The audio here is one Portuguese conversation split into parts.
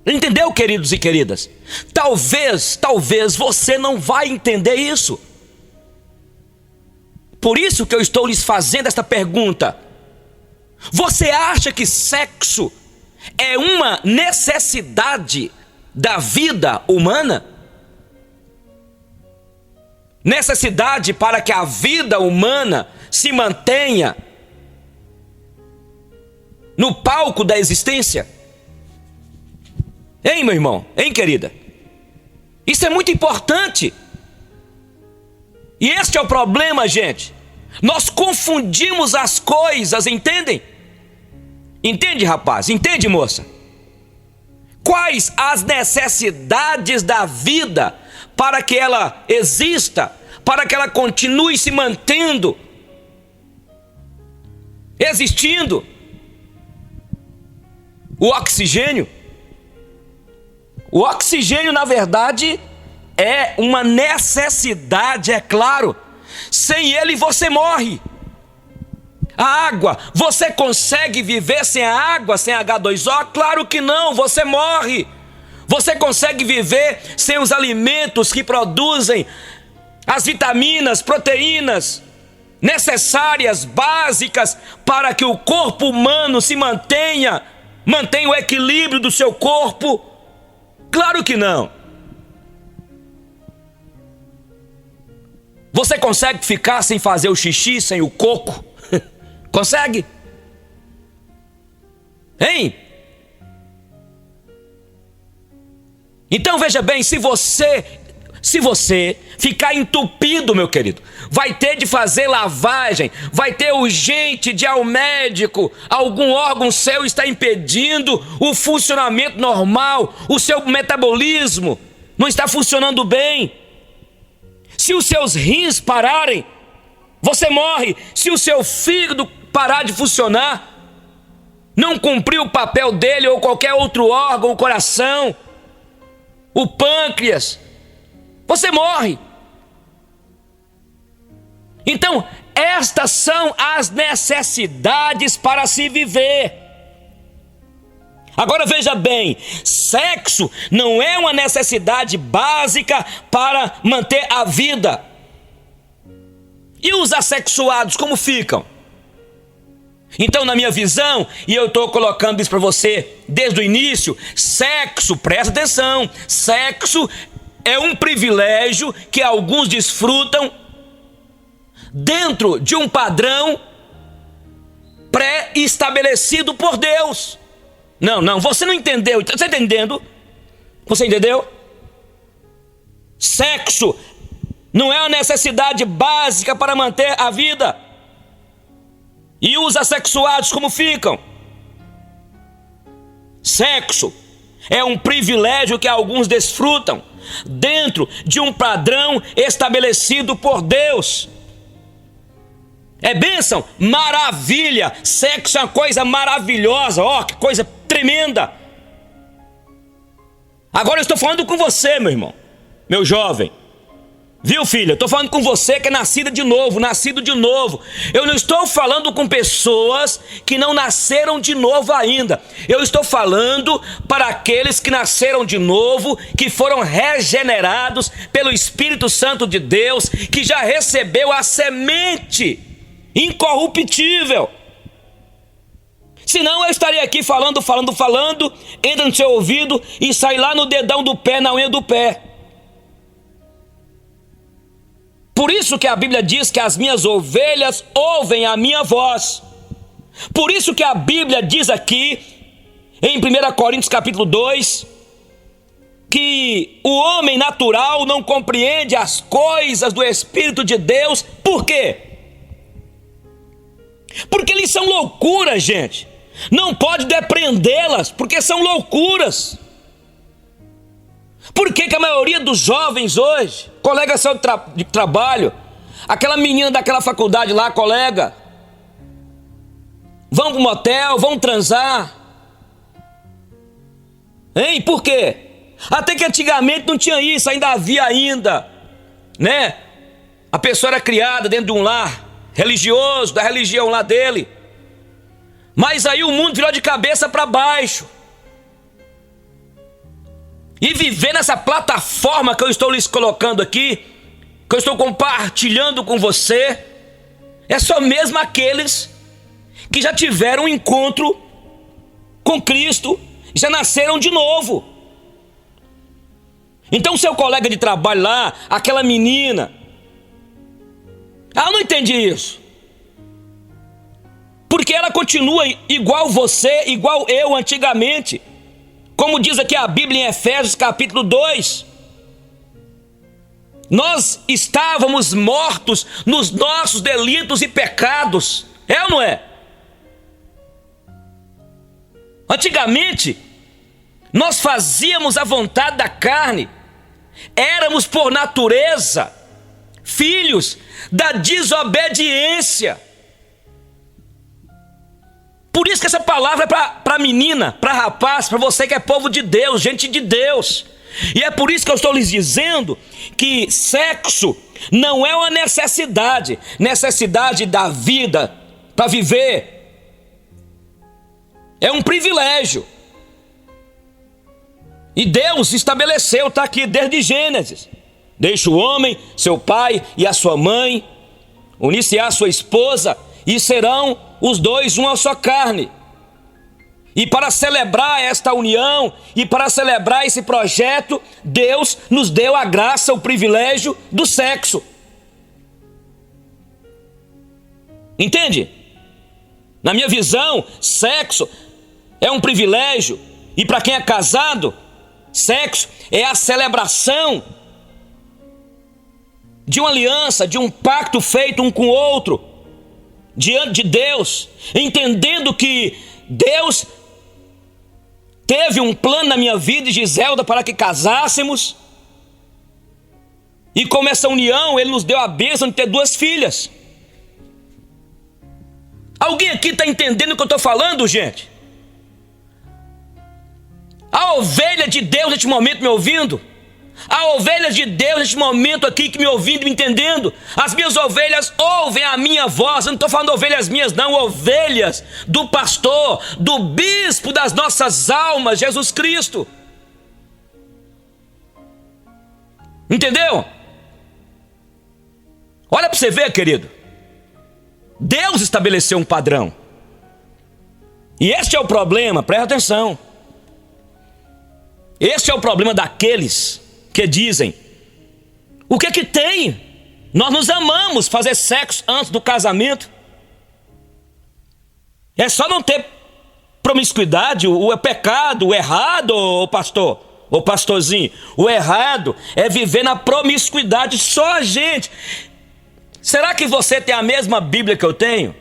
Entendeu, queridos e queridas? Talvez você não vai entender isso. Por isso que eu estou lhes fazendo esta pergunta. Você acha que sexo é uma necessidade da vida humana? Necessidade para que a vida humana se mantenha no palco da existência? Hein, meu irmão? Hein, querida? Isso é muito importante. E este é o problema, gente. Nós confundimos as coisas, entendem? Entende, rapaz? Entende, moça? Quais as necessidades da vida para que ela exista, para que ela continue se mantendo, existindo? O oxigênio. O oxigênio, na verdade, é uma necessidade, é claro. Sem ele você morre. A água, você consegue viver sem a água, sem H2O? Claro que não, você morre. Você consegue viver sem os alimentos que produzem as vitaminas, proteínas necessárias, básicas, para que o corpo humano se mantenha o equilíbrio do seu corpo? Claro que não. Você consegue ficar sem fazer o xixi, sem o coco? Consegue? Hein? Então veja bem, se você ficar entupido, meu querido, vai ter de fazer lavagem, vai ter urgente de ir ao médico, algum órgão seu está impedindo o funcionamento normal, o seu metabolismo não está funcionando bem. Se os seus rins pararem, você morre. Se o seu fígado parar de funcionar, não cumprir o papel dele ou qualquer outro órgão, o coração, o pâncreas, você morre. Então, estas são as necessidades para se viver. Agora veja bem, sexo não é uma necessidade básica para manter a vida. E os assexuados, como ficam? Então, na minha visão, e eu estou colocando isso para você desde o início, sexo, presta atenção, sexo é um privilégio que alguns desfrutam dentro de um padrão pré-estabelecido por Deus. Não, você não entendeu. Você está entendendo? Você entendeu? Sexo não é uma necessidade básica para manter a vida. E os assexuados como ficam? Sexo é um privilégio que alguns desfrutam dentro de um padrão estabelecido por Deus. É bênção? Maravilha! Sexo é uma coisa maravilhosa, ó, que coisa tremenda. Agora eu estou falando com você, meu irmão, meu jovem. Viu, filha? Eu estou falando com você que é nascido de novo. Eu não estou falando com pessoas que não nasceram de novo ainda. Eu estou falando para aqueles que nasceram de novo, que foram regenerados pelo Espírito Santo de Deus, que já recebeu a semente incorruptível. Senão eu estaria aqui falando, entra no seu ouvido e sai lá no dedão do pé, na unha do pé. Por isso que a Bíblia diz que as minhas ovelhas ouvem a minha voz. Por isso que a Bíblia diz aqui, em 1 Coríntios capítulo 2, que o homem natural não compreende as coisas do Espírito de Deus. Por quê? Porque eles são loucuras, gente. Não pode depreendê-las, porque são loucuras. Por que a maioria dos jovens hoje, colega seu de trabalho, aquela menina daquela faculdade lá, colega, vão para um motel, vão transar? Hein? Por quê? Até que antigamente não tinha isso, ainda havia né? A pessoa era criada dentro de um lar religioso, da religião lá dele. Mas aí o mundo virou de cabeça para baixo. e viver nessa plataforma que eu estou lhes colocando aqui, que eu estou compartilhando com você, é só mesmo aqueles que já tiveram um encontro com Cristo, já nasceram de novo. Então seu colega de trabalho lá, aquela menina, ela não entende isso, porque ela continua igual você, igual eu antigamente. Como diz aqui a Bíblia em Efésios capítulo 2, nós estávamos mortos nos nossos delitos e pecados, é ou não é? Antigamente, nós fazíamos a vontade da carne, éramos por natureza filhos da desobediência. Por isso que essa palavra é para menina, para rapaz, para você que é povo de Deus, gente de Deus. E é por isso que eu estou lhes dizendo que sexo não é uma necessidade da vida para viver. É um privilégio. E Deus estabeleceu, está aqui desde Gênesis. Deixa o homem, seu pai e a sua mãe, unir-se à sua esposa, e serão os dois uma só carne. E para celebrar esta união, e para celebrar esse projeto, Deus nos deu a graça, o privilégio do sexo. Entende? Na minha visão, sexo é um privilégio. E para quem é casado, sexo é a celebração de uma aliança, de um pacto feito um com o outro, diante de Deus, entendendo que Deus teve um plano na minha vida e Giselda para que casássemos, e como essa união, Ele nos deu a bênção de ter 2 filhas. Alguém aqui está entendendo o que eu estou falando, gente? A ovelha de Deus neste momento me ouvindo, a ovelha de Deus neste momento aqui que me ouvindo, me entendendo, as minhas ovelhas ouvem a minha voz. Eu não estou falando ovelhas minhas não, ovelhas do pastor, do bispo das nossas almas, Jesus Cristo. Entendeu? Olha para você ver, querido, Deus estabeleceu um padrão, e este é o problema, presta atenção. Este é o problema daqueles que dizem: o que que tem? Nós nos amamos, fazer sexo antes do casamento. É só não ter promiscuidade, o pecado, o errado, ô pastor, ô pastorzinho. O errado é viver na promiscuidade só, gente. Será que você tem a mesma Bíblia que eu tenho?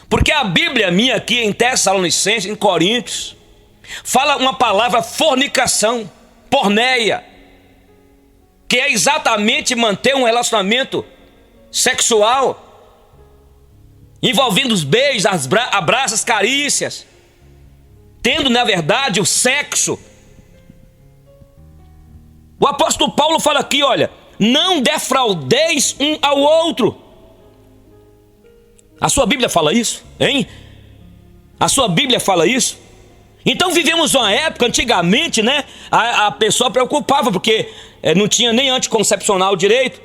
Porque a Bíblia minha aqui em Tessalonicenses, em Coríntios, fala uma palavra fornicação, porneia, que é exatamente manter um relacionamento sexual, envolvendo os beijos, abraços, carícias, tendo na verdade o sexo. O apóstolo Paulo fala aqui, olha, não defraudeis um ao outro. A sua Bíblia fala isso, hein? A sua Bíblia fala isso? Então vivemos uma época, antigamente, né? A pessoa preocupava, porque não tinha nem anticoncepcional direito.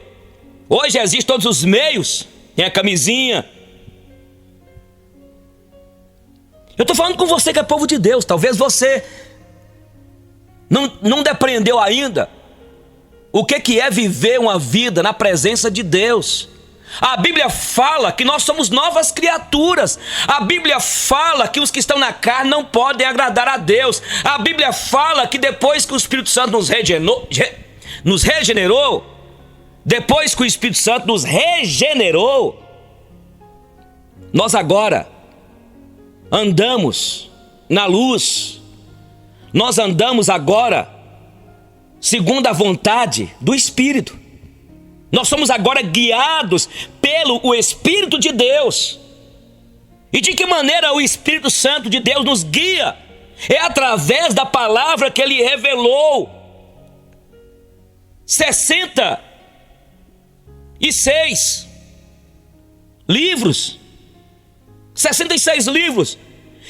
Hoje existem todos os meios, tem a camisinha. Eu estou falando com você que é povo de Deus. Talvez você não depreendeu ainda o que é viver uma vida na presença de Deus. A Bíblia fala que nós somos novas criaturas. A Bíblia fala que os que estão na carne não podem agradar a Deus. A Bíblia fala que depois que o Espírito Santo nos regenerou, depois que o Espírito Santo nos regenerou, nós agora andamos na luz. Nós andamos agora segundo a vontade do Espírito. Nós somos agora guiados pelo o Espírito de Deus. E de que maneira o Espírito Santo de Deus nos guia? É através da palavra que Ele revelou. 66 livros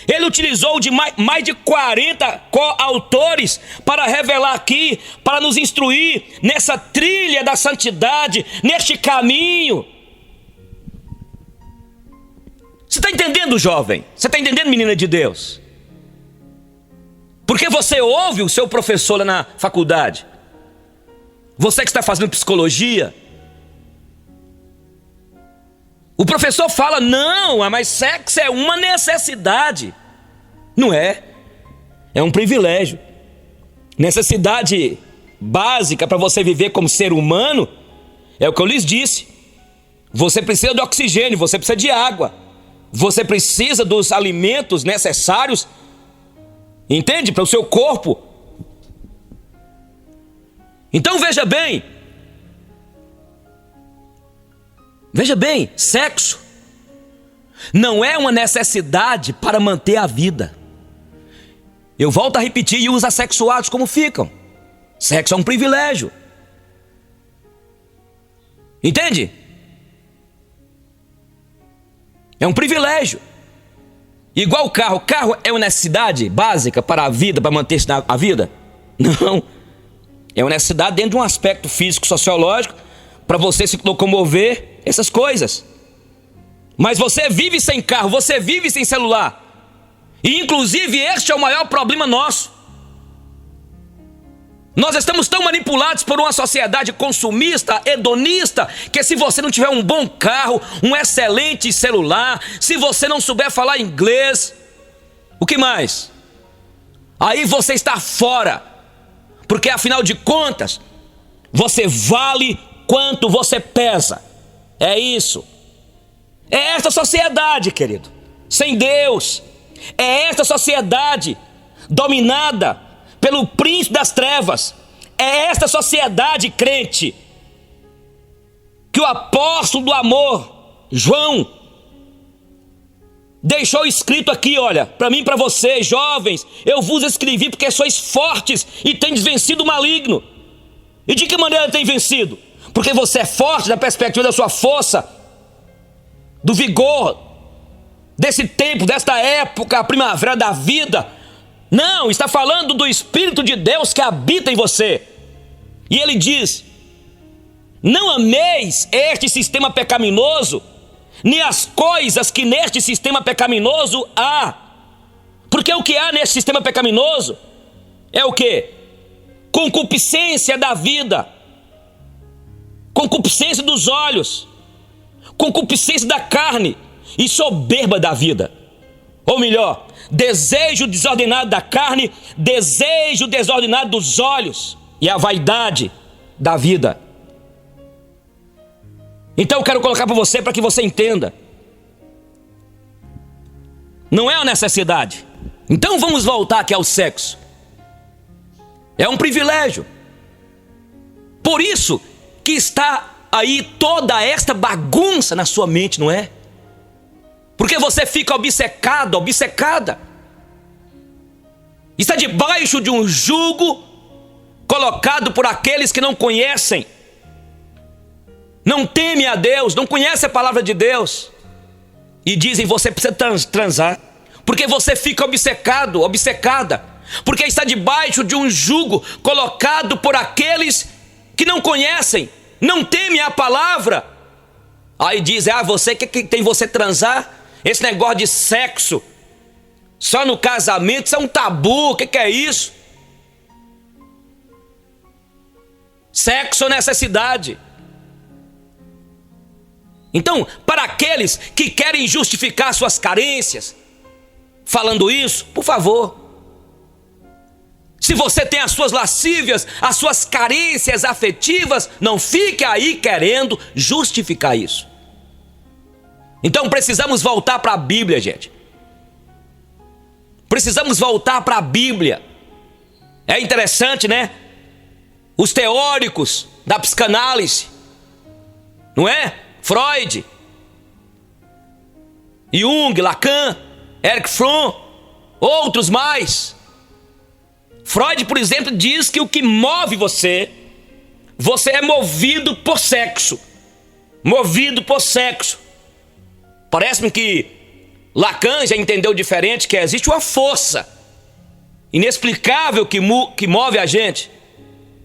Ele utilizou de mais de 40 coautores para revelar aqui, para nos instruir nessa trilha da santidade, neste caminho. Você está entendendo, jovem? Você está entendendo, menina de Deus? Porque você ouve o seu professor lá na faculdade, você que está fazendo psicologia, o professor fala, não, mas sexo é uma necessidade. Não é. É um privilégio. Necessidade básica para você viver como ser humano é o que eu lhes disse. Você precisa de oxigênio, você precisa de água, você precisa dos alimentos necessários, entende? Para o seu corpo. Então veja bem, sexo não é uma necessidade para manter a vida. Eu volto a repetir, e os assexuados como ficam? Sexo é um privilégio. Entende? É um privilégio. Igual o carro. O carro é uma necessidade básica para a vida, para manter-se a vida? Não. É uma necessidade dentro de um aspecto físico, sociológico, para você se locomover, essas coisas. Mas você vive sem carro, você vive sem celular. E inclusive este é o maior problema nosso. Nós estamos tão manipulados por uma sociedade consumista, hedonista, que se você não tiver um bom carro, um excelente celular, se você não souber falar inglês, o que mais? Aí você está fora. Porque afinal de contas, você vale quanto você pesa. É isso. É esta sociedade, querido, sem Deus. É esta sociedade dominada pelo príncipe das trevas. É esta sociedade crente que o apóstolo do amor, João, deixou escrito aqui, olha, para mim e para vocês, jovens, eu vos escrevi porque sois fortes e tendes vencido o maligno. E de que maneira tem vencido? Porque você é forte na perspectiva da sua força, do vigor, desse tempo, desta época, a primavera da vida. Não, está falando do Espírito de Deus que habita em você. E ele diz, não ameis este sistema pecaminoso, nem as coisas que neste sistema pecaminoso há. Porque o que há neste sistema pecaminoso é o quê? Concupiscência da vida, concupiscência dos olhos, concupiscência da carne e soberba da vida. Ou melhor, desejo desordenado da carne, desejo desordenado dos olhos e a vaidade da vida. Então eu quero colocar para você, para que você entenda. Não é uma necessidade. Então vamos voltar aqui ao sexo. É um privilégio. Por isso que está aí toda esta bagunça na sua mente, não é? Porque você fica obcecado, obcecada. Está debaixo de um jugo colocado por aqueles que não conhecem, não temem a Deus, não conhecem a palavra de Deus. E dizem, você precisa transar. Porque você fica obcecado, obcecada. Porque está debaixo de um jugo colocado por aqueles que não conhecem, não temem a palavra. Aí dizem, você que tem você transar? Esse negócio de sexo só no casamento, isso é um tabu, o que é isso? Sexo é necessidade. Então, para aqueles que querem justificar suas carências, falando isso, por favor, se você tem as suas lascívias, as suas carências afetivas, não fique aí querendo justificar isso. Então precisamos voltar para a Bíblia, gente. Precisamos voltar para a Bíblia. É interessante, né? Os teóricos da psicanálise, não é? Freud, Jung, Lacan, Erich Fromm, outros mais. Freud, por exemplo, diz que o que move você é movido por sexo. Movido por sexo. Parece-me que Lacan já entendeu diferente, que existe uma força inexplicável que move a gente.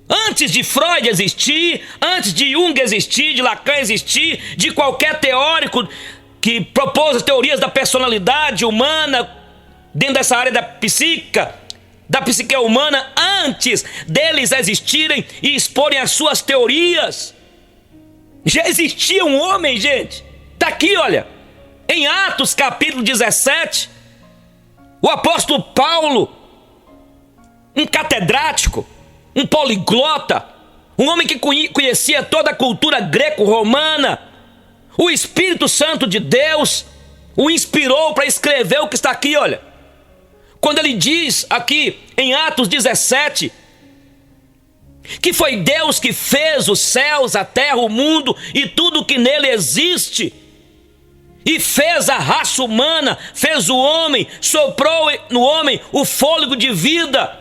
Antes de Freud existir, antes de Jung existir, de Lacan existir, de qualquer teórico que propôs as teorias da personalidade humana dentro dessa área da psique humana, antes deles existirem e exporem as suas teorias, já existia um homem, gente. Está aqui, olha, em Atos capítulo 17, o apóstolo Paulo, um catedrático, um poliglota, um homem que conhecia toda a cultura greco-romana, o Espírito Santo de Deus o inspirou para escrever o que está aqui, olha. Quando ele diz aqui em Atos 17, que foi Deus que fez os céus, a terra, o mundo e tudo que nele existe, e fez a raça humana, fez o homem, soprou no homem o fôlego de vida.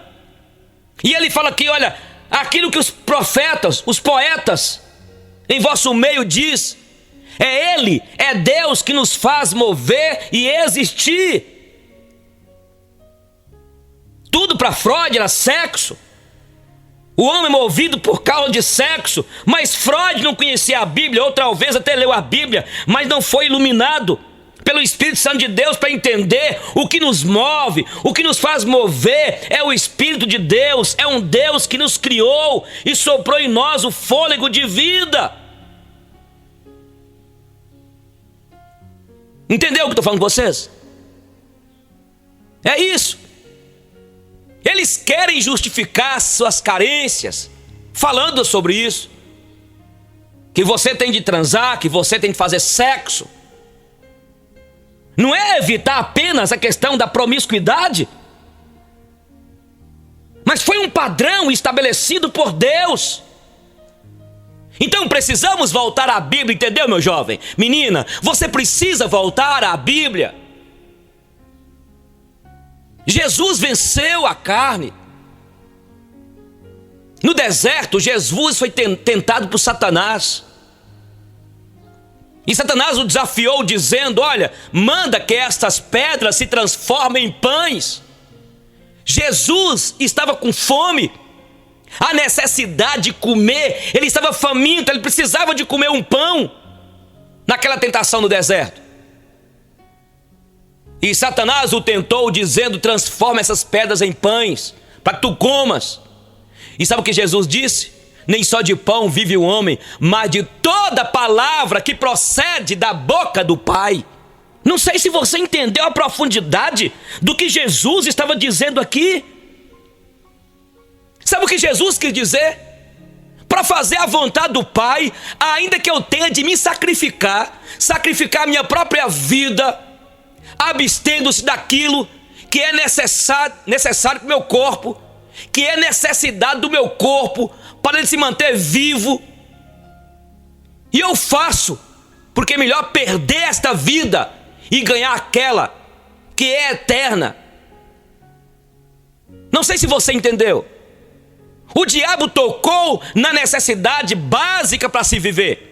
E ele fala aqui, olha, aquilo que os profetas, os poetas em vosso meio diz, é Ele, é Deus que nos faz mover e existir. Tudo para Freud era sexo. O homem movido por causa de sexo. Mas Freud não conhecia a Bíblia, ou talvez até leu a Bíblia, mas não foi iluminado pelo Espírito Santo de Deus para entender o que nos move, o que nos faz mover é o Espírito de Deus, é um Deus que nos criou e soprou em nós o fôlego de vida. Entendeu o que eu estou falando com vocês? É isso. Eles querem justificar suas carências falando sobre isso, que você tem de transar, que você tem de fazer sexo. Não é evitar apenas a questão da promiscuidade, mas foi um padrão estabelecido por Deus. Então precisamos voltar à Bíblia, entendeu, meu jovem? Menina, você precisa voltar à Bíblia. Jesus venceu a carne. No deserto, Jesus foi tentado por Satanás. E Satanás o desafiou dizendo, olha, manda que estas pedras se transformem em pães. Jesus estava com fome, a necessidade de comer, ele estava faminto, ele precisava de comer um pão, naquela tentação no deserto. E Satanás o tentou dizendo, transforma essas pedras em pães, para que tu comas. E sabe o que Jesus disse? Nem só de pão vive o homem, mas de toda palavra que procede da boca do Pai. Não sei se você entendeu a profundidade do que Jesus estava dizendo aqui. Sabe o que Jesus quis dizer? Para fazer a vontade do Pai, ainda que eu tenha de me sacrificar a minha própria vida, abstendo-se daquilo que é necessário para o meu corpo, que é necessidade do meu corpo, para ele se manter vivo. E eu faço, porque é melhor perder esta vida e ganhar aquela que é eterna. Não sei se você entendeu. O diabo tocou na necessidade básica para se viver.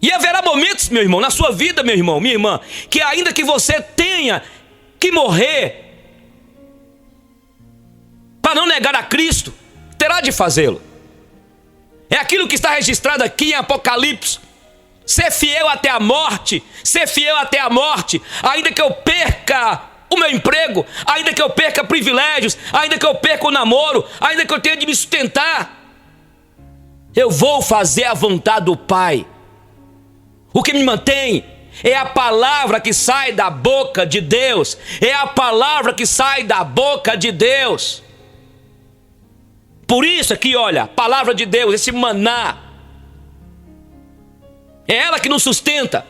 E haverá momentos, meu irmão, na sua vida, meu irmão, minha irmã, que ainda que você tenha que morrer para não negar a Cristo, terá de fazê-lo. É aquilo que está registrado aqui em Apocalipse. Ser fiel até a morte, ser fiel até a morte, ainda que eu perca o meu emprego, ainda que eu perca privilégios, ainda que eu perca o namoro, ainda que eu tenha de me sustentar, eu vou fazer a vontade do Pai. O que me mantém é a palavra que sai da boca de Deus, é a palavra que sai da boca de Deus. Por isso aqui, olha, a palavra de Deus, esse maná, é ela que nos sustenta.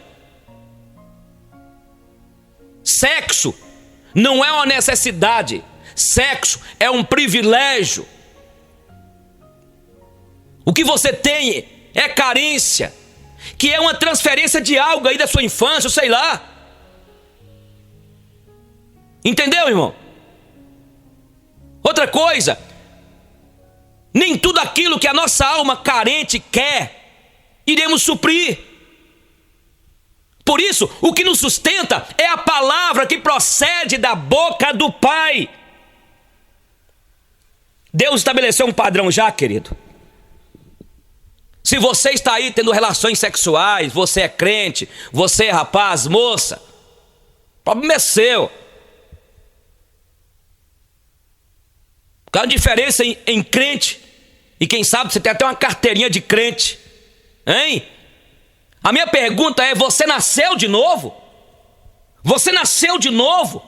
Sexo não é uma necessidade, sexo é um privilégio. O que você tem é carência, que é uma transferência de algo aí da sua infância, sei lá. Entendeu, irmão? Outra coisa, nem tudo aquilo que a nossa alma carente quer, iremos suprir. Por isso, o que nos sustenta é a palavra que procede da boca do Pai. Deus estabeleceu um padrão já, querido. Se você está aí tendo relações sexuais, você é crente, você é rapaz, moça, o problema é seu. Qual a diferença em crente? E quem sabe você tem até uma carteirinha de crente, hein? A minha pergunta é: você nasceu de novo? Você nasceu de novo?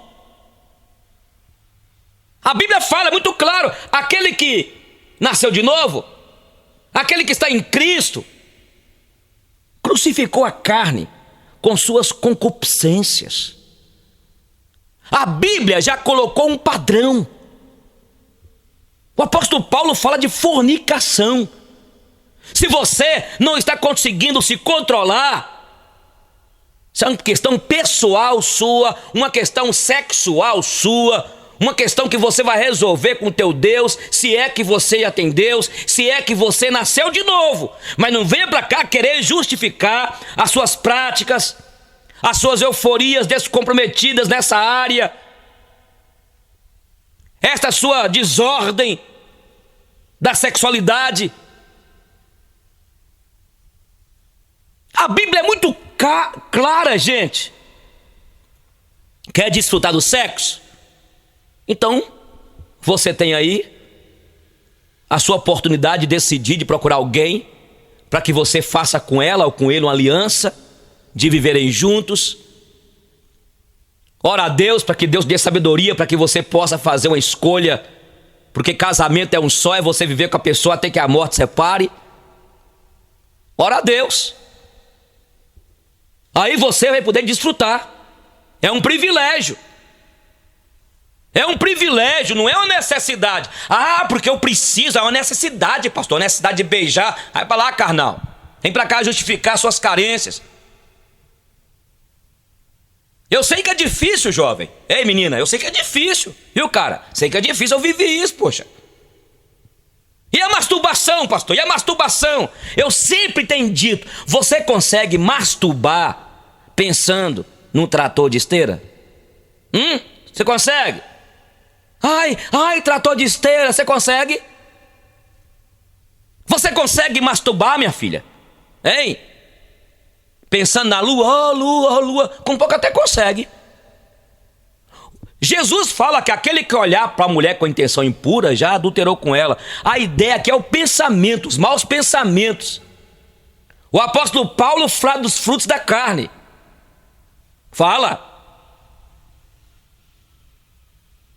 A Bíblia fala muito claro: aquele que nasceu de novo, aquele que está em Cristo, crucificou a carne com suas concupiscências. A Bíblia já colocou um padrão. O apóstolo Paulo fala de fornicação. Se você não está conseguindo se controlar, isso é uma questão pessoal sua, uma questão sexual sua, uma questão que você vai resolver com o teu Deus, se é que você já tem Deus, se é que você nasceu de novo. Mas não venha para cá querer justificar as suas práticas, as suas euforias descomprometidas nessa área, esta sua desordem da sexualidade. A Bíblia é muito clara, gente. Quer desfrutar do sexo? Então, você tem aí a sua oportunidade de decidir, de procurar alguém para que você faça com ela ou com ele uma aliança, de viverem juntos. Ora a Deus para que Deus dê sabedoria para que você possa fazer uma escolha, porque casamento é um só, é você viver com a pessoa até que a morte separe. Ora a Deus. Aí você vai poder desfrutar. É um privilégio. É um privilégio, não é uma necessidade. Ah, porque eu preciso, é uma necessidade, pastor. Uma necessidade de beijar. Vai para lá, carnal. Vem para cá justificar suas carências. Eu sei que é difícil, jovem. Ei, menina, eu sei que é difícil. Viu, cara? Sei que é difícil, eu vivi isso, poxa. E a masturbação, pastor? E a masturbação? Eu sempre tenho dito, você consegue masturbar pensando num trator de esteira? Você consegue? Ai, trator de esteira, você consegue? Você consegue masturbar, minha filha? Hein? Pensando na lua, lua, com pouco até consegue. Jesus fala que aquele que olhar para a mulher com intenção impura já adulterou com ela. A ideia aqui é o pensamento, os maus pensamentos. O apóstolo Paulo fala dos frutos da carne. Fala.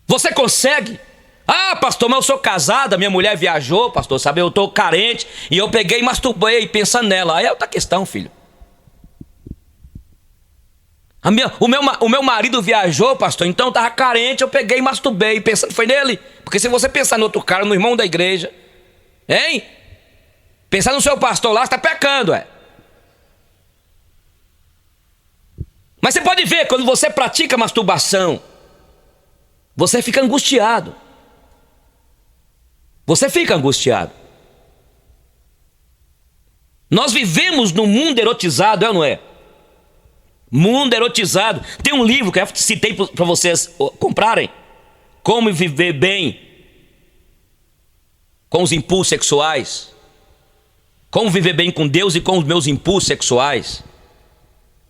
Você consegue? Ah, pastor, mas eu sou casada, minha mulher viajou, pastor, sabe, eu estou carente e eu peguei e masturbei pensando nela. Aí é outra questão, filho. O meu marido viajou, pastor, então eu estava carente, eu peguei e masturbei, pensando foi nele. Porque se você pensar no outro cara, no irmão da igreja, hein? Pensar no seu pastor lá, você está pecando, Mas você pode ver, quando você pratica masturbação, você fica angustiado. Você fica angustiado. Nós vivemos num mundo erotizado, é ou não é? Mundo erotizado. Tem um livro que eu citei para vocês comprarem. Como viver bem com os impulsos sexuais. Como viver bem com Deus e com os meus impulsos sexuais.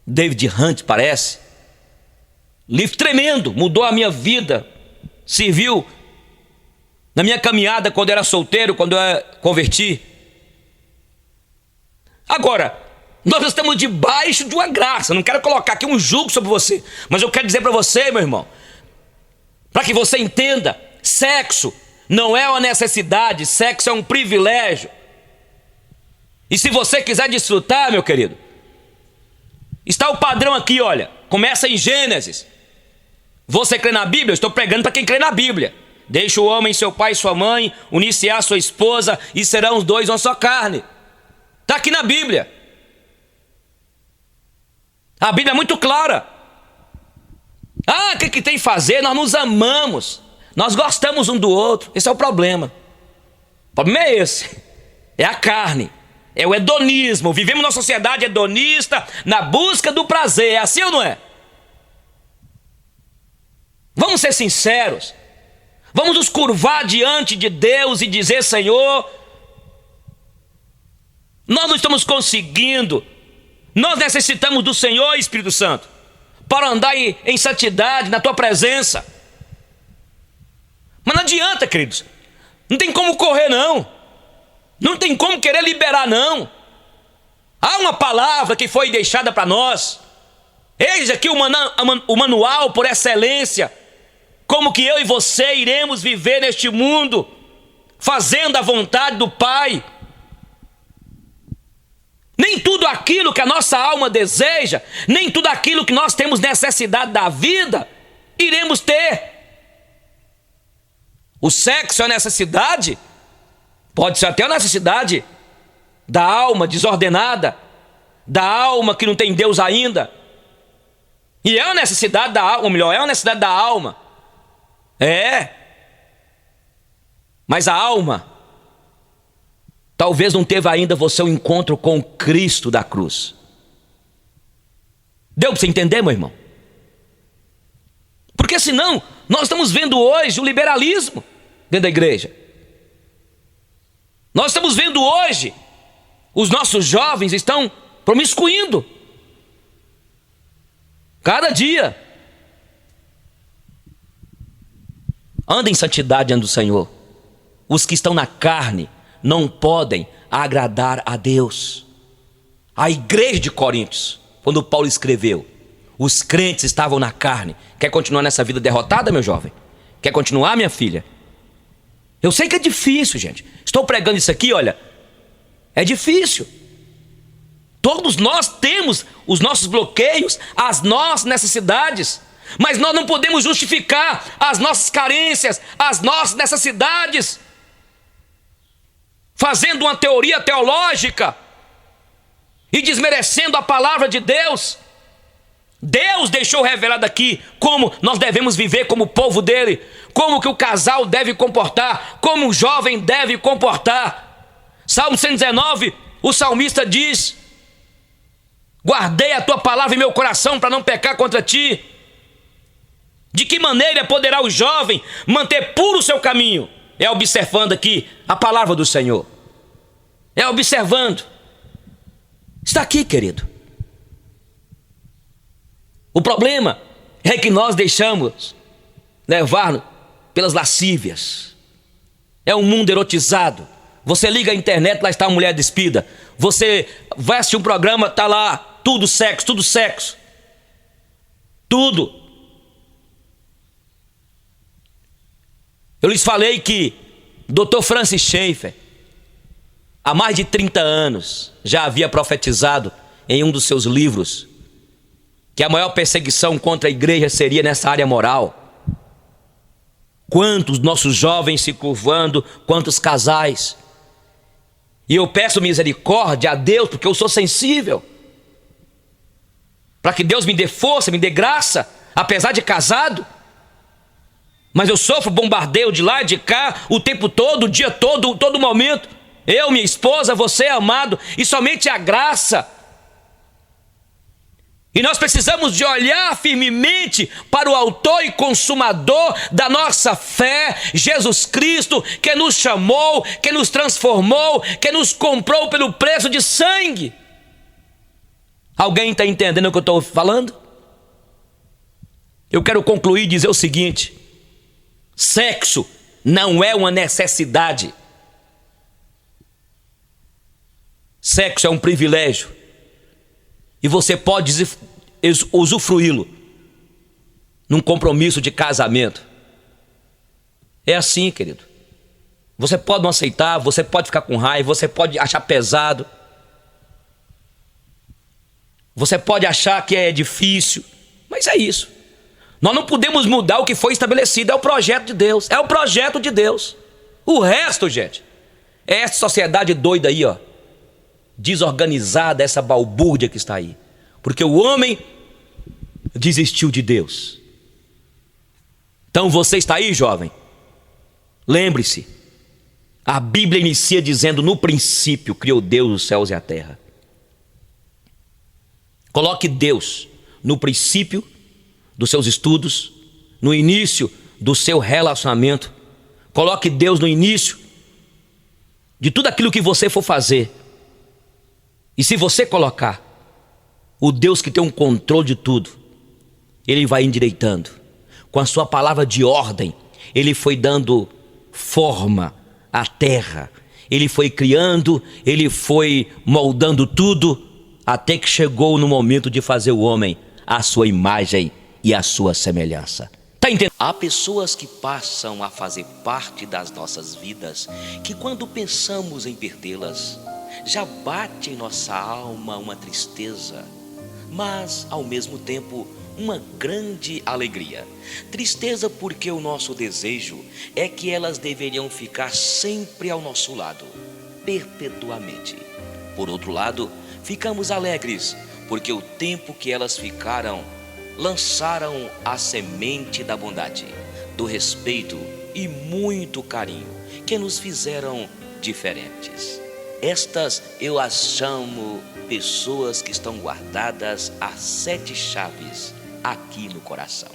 David Hunt, parece. Livro tremendo, mudou a minha vida. Serviu na minha caminhada quando eu era solteiro, quando eu converti. Agora, nós estamos debaixo de uma graça. Não quero colocar aqui um jugo sobre você, mas eu quero dizer para você, meu irmão, para que você entenda, sexo não é uma necessidade, sexo é um privilégio. E se você quiser desfrutar, meu querido, está o padrão aqui, olha. Começa em Gênesis. Você crê na Bíblia? Eu estou pregando para quem crê na Bíblia. Deixa o homem, seu pai e sua mãe, unir-se a sua esposa, e serão os dois uma só carne. Está aqui na Bíblia. A Bíblia é muito clara. Ah, o que tem que fazer? Nós nos amamos. Nós gostamos um do outro. Esse é o problema. O problema é esse. É a carne. É o hedonismo. Vivemos numa sociedade hedonista, na busca do prazer. É assim ou não é? Vamos ser sinceros. Vamos nos curvar diante de Deus e dizer: Senhor, nós não estamos conseguindo. Nós necessitamos do Senhor, Espírito Santo, para andar em santidade, na tua presença. Mas não adianta, queridos. Não tem como correr, não. Não tem como querer liberar, não. Há uma palavra que foi deixada para nós. Eis aqui o manual por excelência. Como que eu e você iremos viver neste mundo, fazendo a vontade do Pai. Nem tudo aquilo que a nossa alma deseja, nem tudo aquilo que nós temos necessidade da vida, iremos ter. O sexo é uma necessidade, pode ser até uma necessidade da alma desordenada, da alma que não tem Deus ainda. E é uma necessidade da alma, ou melhor, é uma necessidade da alma. É. Mas a alma talvez não teve ainda você um encontro com o Cristo da cruz. Deu para você entender, meu irmão? Porque senão, nós estamos vendo hoje o liberalismo dentro da igreja. Nós estamos vendo hoje, os nossos jovens estão promiscuindo. Cada dia. Anda em santidade diante do Senhor. Os que estão na carne não podem agradar a Deus. A igreja de Coríntios, quando Paulo escreveu, os crentes estavam na carne. Quer continuar nessa vida derrotada, meu jovem? Quer continuar, minha filha? Eu sei que é difícil, gente. Estou pregando isso aqui, olha. É difícil. Todos nós temos os nossos bloqueios, as nossas necessidades. Mas nós não podemos justificar as nossas carências, as nossas necessidades, fazendo uma teoria teológica e desmerecendo a palavra de Deus. Deus deixou revelado aqui como nós devemos viver como povo dele, como que o casal deve comportar, como o jovem deve comportar. Salmo 119, o salmista diz: guardei a tua palavra em meu coração para não pecar contra ti. De que maneira poderá o jovem manter puro o seu caminho? É observando aqui a palavra do Senhor. É observando. Está aqui, querido. O problema é que nós deixamos levar pelas lascívias. É um mundo erotizado. Você liga a internet, lá está uma mulher despida. Você vai assistir um programa, está lá, tudo sexo, tudo sexo. Tudo. Eu lhes falei que Dr. Francis Schaeffer, há mais de 30 anos, já havia profetizado em um dos seus livros que a maior perseguição contra a igreja seria nessa área moral. Quantos nossos jovens se curvando, quantos casais. E eu peço misericórdia a Deus, porque eu sou sensível, para que Deus me dê força, me dê graça, apesar de casado. Mas eu sofro bombardeio de lá e de cá, o tempo todo, o dia todo, todo momento. Eu, minha esposa, você, amado, e somente a graça. E nós precisamos de olhar firmemente para o autor e consumador da nossa fé, Jesus Cristo, que nos chamou, que nos transformou, que nos comprou pelo preço de sangue. Alguém está entendendo o que eu estou falando? Eu quero concluir e dizer o seguinte: sexo não é uma necessidade. Sexo é um privilégio. E você pode usufruí-lo num compromisso de casamento. É assim, querido. Você pode não aceitar, você pode ficar com raiva, você pode achar pesado. Você pode achar que é difícil, mas é isso. Nós não podemos mudar o que foi estabelecido, é o projeto de Deus. É o projeto de Deus. O resto, gente, é essa sociedade doida aí, ó, desorganizada, essa balbúrdia que está aí. Porque o homem desistiu de Deus. Então você está aí, jovem. Lembre-se, A Bíblia inicia dizendo: no princípio criou Deus os céus e a terra. Coloque Deus no princípio dos seus estudos, no início do seu relacionamento. Coloque Deus no início de tudo aquilo que você for fazer. E se você colocar o Deus que tem um controle de tudo, Ele vai endireitando. Com a sua palavra de ordem, Ele foi dando forma à terra. Ele foi criando, Ele foi moldando tudo, até que chegou no momento de fazer o homem à sua imagem e à sua semelhança. Tá entendendo? Há pessoas que passam a fazer parte das nossas vidas, que quando pensamos em perdê-las, já bate em nossa alma uma tristeza, mas ao mesmo tempo uma grande alegria. Tristeza porque o nosso desejo é que elas deveriam ficar sempre ao nosso lado, perpetuamente. Por outro lado, ficamos alegres porque o tempo que elas ficaram, lançaram a semente da bondade, do respeito e muito carinho que nos fizeram diferentes. Estas eu as chamo pessoas que estão guardadas a 7 chaves aqui no coração.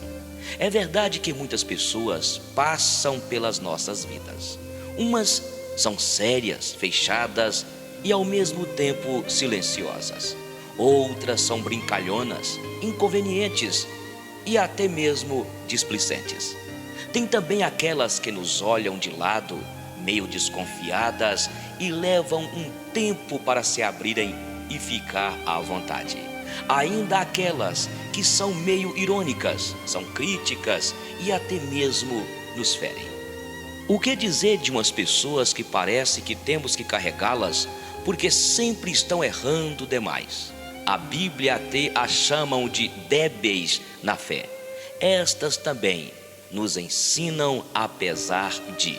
É verdade que muitas pessoas passam pelas nossas vidas. Umas são sérias, fechadas e ao mesmo tempo silenciosas. Outras são brincalhonas, inconvenientes e até mesmo displicentes. Tem também aquelas que nos olham de lado, meio desconfiadas, e levam um tempo para se abrirem e ficar à vontade. Ainda aquelas que são meio irônicas, são críticas e até mesmo nos ferem. O que dizer de umas pessoas que parece que temos que carregá-las porque sempre estão errando demais? A Bíblia até as chamam de débeis na fé. Estas também nos ensinam apesar de.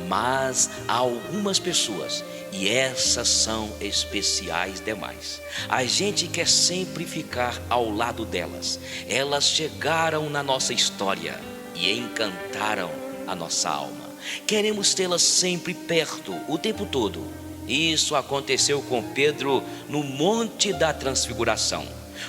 Mas há algumas pessoas, e essas são especiais demais. A gente quer sempre ficar ao lado delas. Elas chegaram na nossa história e encantaram a nossa alma. Queremos tê-las sempre perto, o tempo todo. Isso aconteceu com Pedro no Monte da Transfiguração.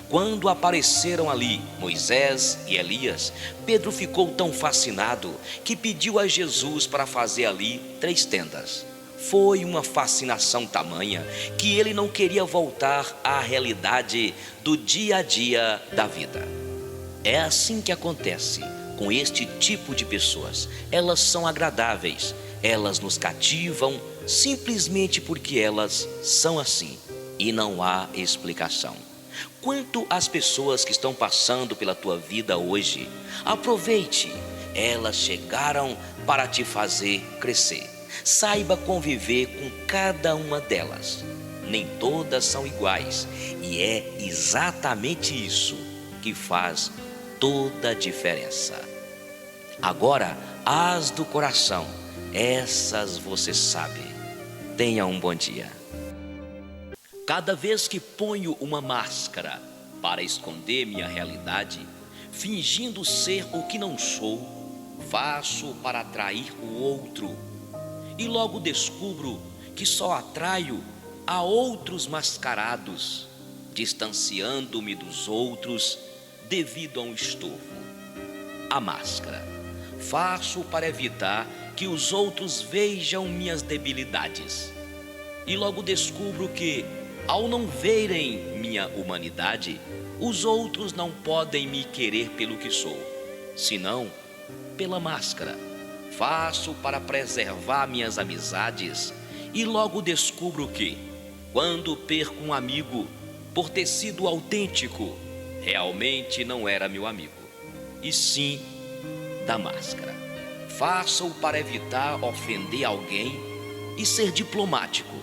Quando apareceram ali Moisés e Elias, Pedro ficou tão fascinado que pediu a Jesus para fazer ali 3 tendas. Foi uma fascinação tamanha que ele não queria voltar à realidade do dia a dia da vida. É assim que acontece com este tipo de pessoas. Elas são agradáveis, elas nos cativam simplesmente porque elas são assim e não há explicação. Quanto às pessoas que estão passando pela tua vida hoje, aproveite, elas chegaram para te fazer crescer. Saiba conviver com cada uma delas. Nem todas são iguais e é exatamente isso que faz toda a diferença. Agora, as do coração, essas você sabe. Tenha um bom dia. Cada vez que ponho uma máscara para esconder minha realidade, fingindo ser o que não sou, faço para atrair o outro. E logo descubro que só atraio a outros mascarados, distanciando-me dos outros devido a um estorvo. A máscara. Faço para evitar que os outros vejam minhas debilidades. E logo descubro que, ao não verem minha humanidade, os outros não podem me querer pelo que sou, senão pela máscara. Faço para preservar minhas amizades e logo descubro que, quando perco um amigo por ter sido autêntico, realmente não era meu amigo, e sim da máscara. Faço para evitar ofender alguém e ser diplomático,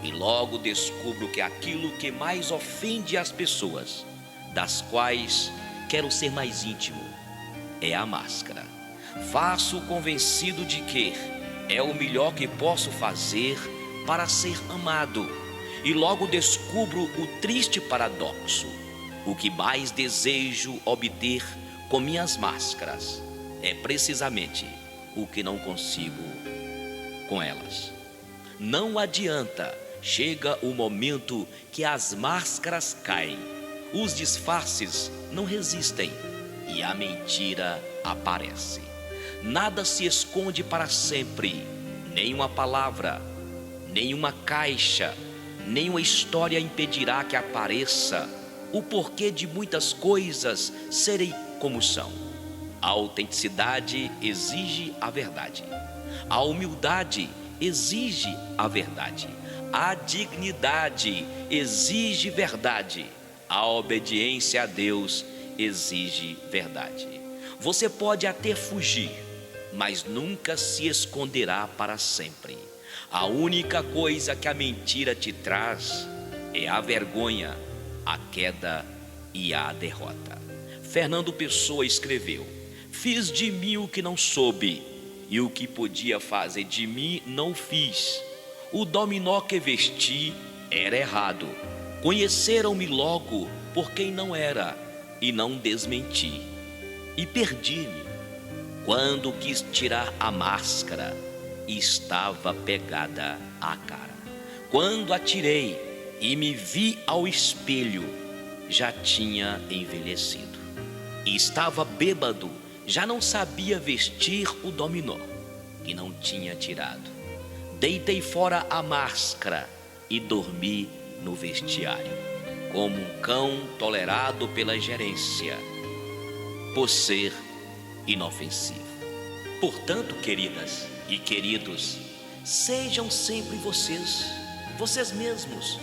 e logo descubro que aquilo que mais ofende as pessoas, das quais quero ser mais íntimo, é a máscara. Faço convencido de que é o melhor que posso fazer para ser amado, e logo descubro o triste paradoxo. O que mais desejo obter com minhas máscaras é precisamente o que não consigo com elas. Não adianta, chega o momento que as máscaras caem, os disfarces não resistem e a mentira aparece. Nada se esconde para sempre, nem uma palavra, nem uma caixa, nem uma história impedirá que apareça o porquê de muitas coisas serem como são. A autenticidade exige a verdade. A humildade exige a verdade. A dignidade exige verdade. A obediência a Deus exige verdade. Você pode até fugir, mas nunca se esconderá para sempre. A única coisa que a mentira te traz é a vergonha, a queda e a derrota. Fernando Pessoa escreveu: fiz de mim o que não soube, e o que podia fazer de mim não fiz. O dominó que vesti era errado. Conheceram-me logo por quem não era, e não desmenti. E perdi-me quando quis tirar a máscara e estava pegada à cara. Quando a tirei e me vi ao espelho, já tinha envelhecido. E estava bêbado, já não sabia vestir o dominó que não tinha tirado. Deitei fora a máscara e dormi no vestiário, como um cão tolerado pela gerência, por ser inofensivo. Portanto, queridas e queridos, sejam sempre vocês mesmos.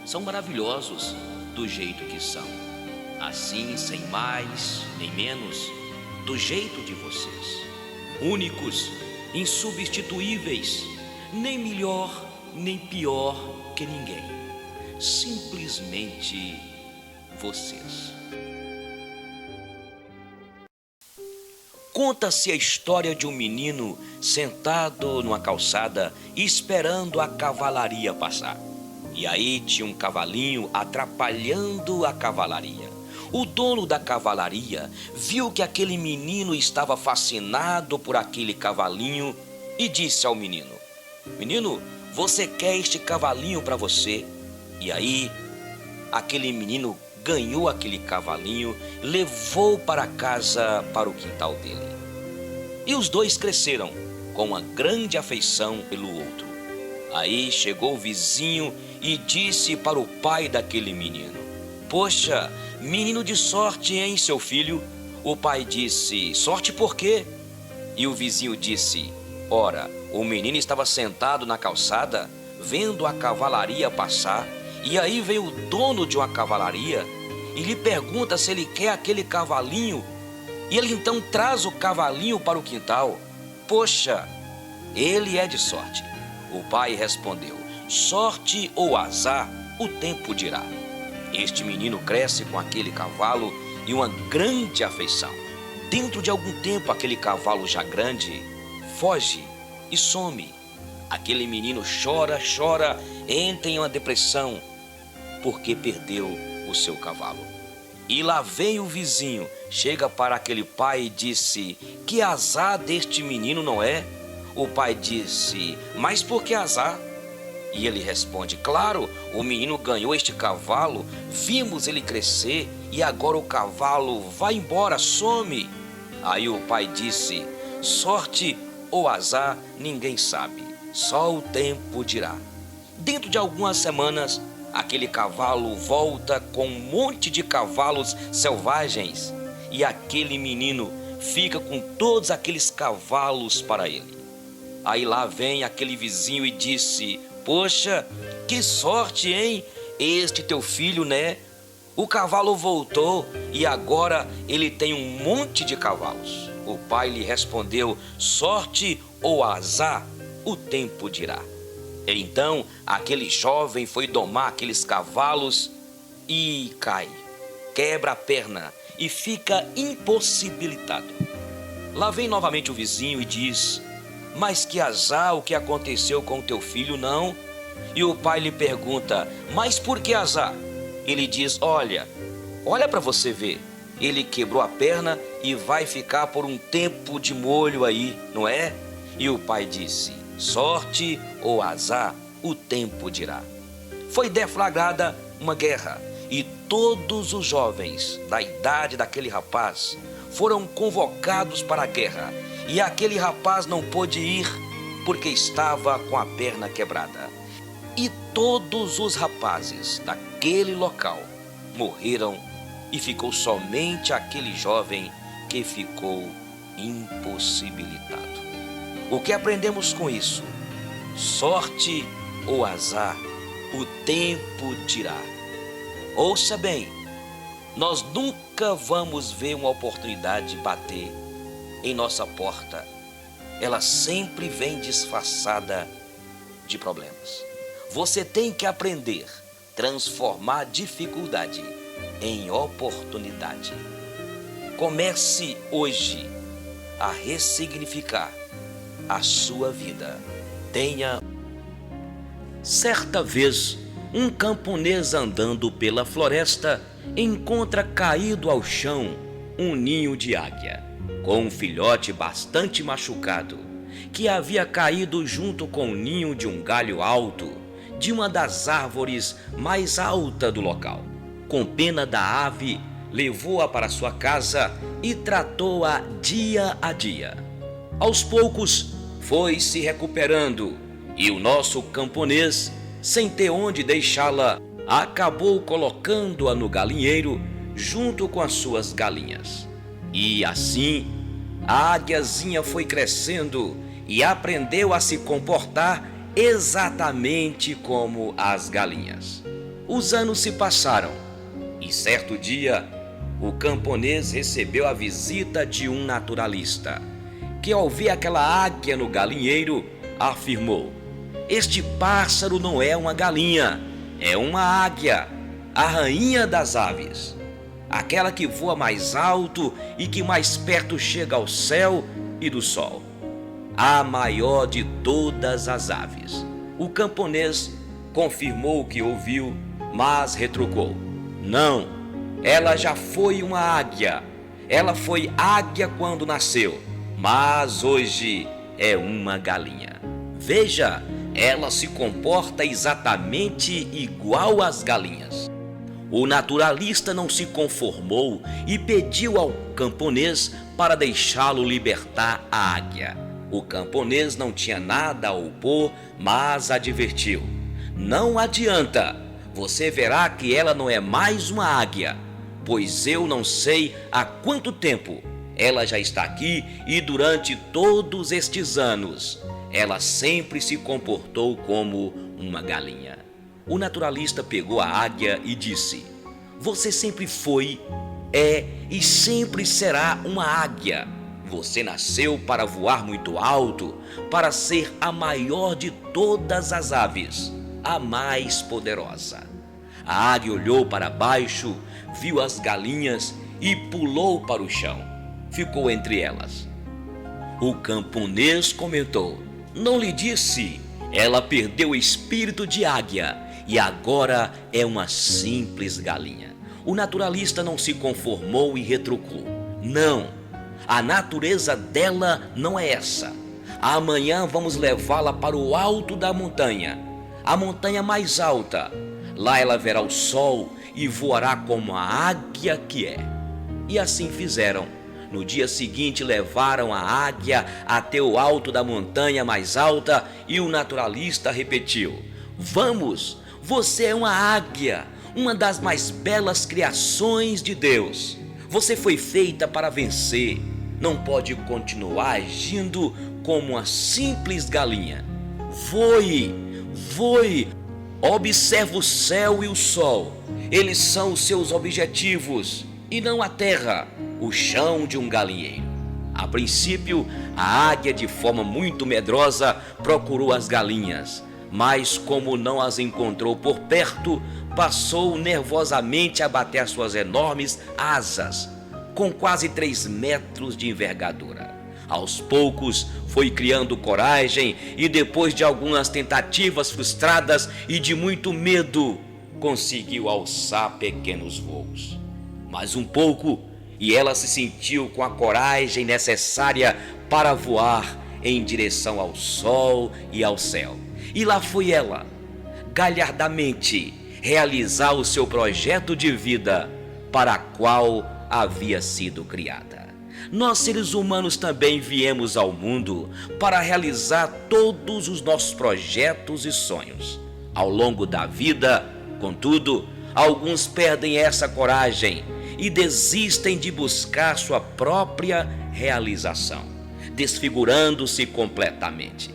São maravilhosos do jeito que são. Assim, sem mais nem menos, do jeito de vocês. Únicos, insubstituíveis, nem melhor nem pior que ninguém. Simplesmente vocês. Conta-se a história de um menino sentado numa calçada esperando a cavalaria passar. E aí tinha um cavalinho atrapalhando a cavalaria. O dono da cavalaria viu que aquele menino estava fascinado por aquele cavalinho e disse ao menino: menino, você quer este cavalinho para você? E aí aquele menino ganhou aquele cavalinho, levou para casa, para o quintal dele. E os dois cresceram com uma grande afeição pelo outro. Aí chegou o vizinho e disse para o pai daquele menino: poxa, menino de sorte, hein, seu filho? O pai disse: sorte por quê? E o vizinho disse: ora, o menino estava sentado na calçada, vendo a cavalaria passar, e aí veio o dono de uma cavalaria e lhe pergunta se ele quer aquele cavalinho, e ele então traz o cavalinho para o quintal. Poxa, ele é de sorte. O pai respondeu: sorte ou azar, o tempo dirá. Este menino cresce com aquele cavalo e uma grande afeição. Dentro de algum tempo, aquele cavalo já grande foge e some. Aquele menino chora, entra em uma depressão, porque perdeu o seu cavalo. E lá vem o vizinho, chega para aquele pai e disse: que azar deste menino, não é? O pai disse: mas por que azar? E ele responde: claro, o menino ganhou este cavalo, vimos ele crescer e agora o cavalo vai embora, some. Aí o pai disse: sorte ou azar, ninguém sabe, só o tempo dirá. Dentro de algumas semanas, aquele cavalo volta com um monte de cavalos selvagens e aquele menino fica com todos aqueles cavalos para ele. Aí lá vem aquele vizinho e disse: poxa, que sorte, hein? Este teu filho, né? O cavalo voltou e agora ele tem um monte de cavalos. O pai lhe respondeu: sorte ou azar, o tempo dirá. Então aquele jovem foi domar aqueles cavalos e cai, quebra a perna e fica impossibilitado. Lá vem novamente o vizinho e diz: mas que azar o que aconteceu com o teu filho, não? E o pai lhe pergunta: mas por que azar? Ele diz: olha para você ver, ele quebrou a perna e vai ficar por um tempo de molho aí, não é? E o pai disse: Sorte ou azar, o tempo dirá. Foi deflagrada uma guerra e todos os jovens da idade daquele rapaz foram convocados para a guerra. E aquele rapaz não pôde ir porque estava com a perna quebrada. E todos os rapazes daquele local morreram e ficou somente aquele jovem que ficou impossibilitado. O que aprendemos com isso? Sorte ou azar, o tempo dirá. Ouça bem, nós nunca vamos ver uma oportunidade bater em nossa porta. Ela sempre vem disfarçada de problemas. Você tem que aprender a transformar dificuldade em oportunidade. Comece hoje a ressignificar a sua vida. Certa vez, um camponês andando pela floresta encontra caído ao chão um ninho de águia, com um filhote bastante machucado, que havia caído junto com o ninho de um galho alto, de uma das árvores mais altas do local. Com pena da ave, levou-a para sua casa e tratou-a dia a dia. Aos poucos, foi se recuperando e o nosso camponês, sem ter onde deixá-la, acabou colocando-a no galinheiro junto com as suas galinhas. E assim, a águiazinha foi crescendo e aprendeu a se comportar exatamente como as galinhas. Os anos se passaram e certo dia, o camponês recebeu a visita de um naturalista, que ao ver aquela águia no galinheiro, afirmou: "Este pássaro não é uma galinha, é uma águia, a rainha das aves, aquela que voa mais alto e que mais perto chega ao céu e do sol, a maior de todas as aves." O camponês confirmou o que ouviu, mas retrucou: "Não, ela já foi uma águia. Ela foi águia quando nasceu, mas hoje é uma galinha. Veja, ela se comporta exatamente igual às galinhas." O naturalista não se conformou e pediu ao camponês para deixá-lo libertar a águia. O camponês não tinha nada a opor, mas advertiu: "Não adianta, você verá que ela não é mais uma águia, pois eu não sei há quanto tempo ela já está aqui e durante todos estes anos ela sempre se comportou como uma galinha." O naturalista pegou a águia e disse: "Você sempre foi, é e sempre será uma águia. Você nasceu para voar muito alto, para ser a maior de todas as aves, a mais poderosa." A águia olhou para baixo, viu as galinhas e pulou para o chão. Ficou entre elas. O camponês comentou: "Não lhe disse? Ela perdeu o espírito de águia e agora é uma simples galinha." O naturalista não se conformou e retrucou: "Não, a natureza dela não é essa. Amanhã vamos levá-la para o alto da montanha, a montanha mais alta. Lá ela verá o sol e voará como a águia que é." E assim fizeram. No dia seguinte levaram a águia até o alto da montanha mais alta e o naturalista repetiu: "Vamos, você é uma águia, uma das mais belas criações de Deus. Você foi feita para vencer. Não pode continuar agindo como uma simples galinha. Voe, voe. Observe o céu e o sol. Eles são os seus objetivos e não a terra, o chão de um galinheiro." A princípio, a águia, de forma muito medrosa, procurou as galinhas, mas como não as encontrou por perto, passou nervosamente a bater as suas enormes asas, com quase 3 metros de envergadura. Aos poucos foi criando coragem e depois de algumas tentativas frustradas e de muito medo, conseguiu alçar pequenos voos. Mais um pouco e ela se sentiu com a coragem necessária para voar em direção ao sol e ao céu. E lá foi ela, galhardamente, realizar o seu projeto de vida para a qual havia sido criada. Nós, seres humanos, também viemos ao mundo para realizar todos os nossos projetos e sonhos. Ao longo da vida, contudo, alguns perdem essa coragem e desistem de buscar sua própria realização, desfigurando-se completamente.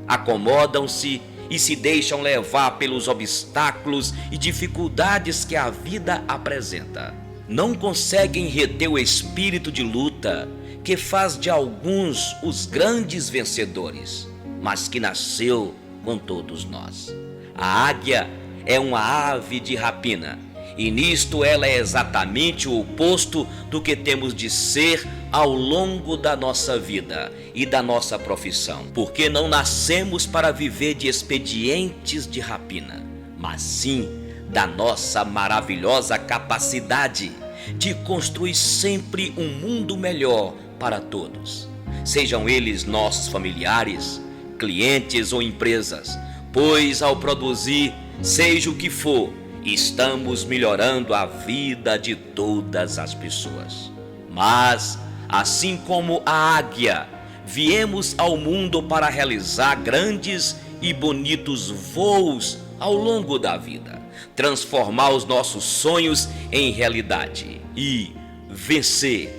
Acomodam-se e se deixam levar pelos obstáculos e dificuldades que a vida apresenta. Não conseguem reter o espírito de luta que faz de alguns os grandes vencedores, mas que nasceu com todos nós. A águia é uma ave de rapina, e nisto ela é exatamente o oposto do que temos de ser ao longo da nossa vida e da nossa profissão, porque não nascemos para viver de expedientes de rapina, mas sim da nossa maravilhosa capacidade de construir sempre um mundo melhor para todos, sejam eles nossos familiares, clientes ou empresas, pois ao produzir, seja o que for, estamos melhorando a vida de todas as pessoas. Mas, assim como a águia, viemos ao mundo para realizar grandes e bonitos voos ao longo da vida, transformar os nossos sonhos em realidade e vencer,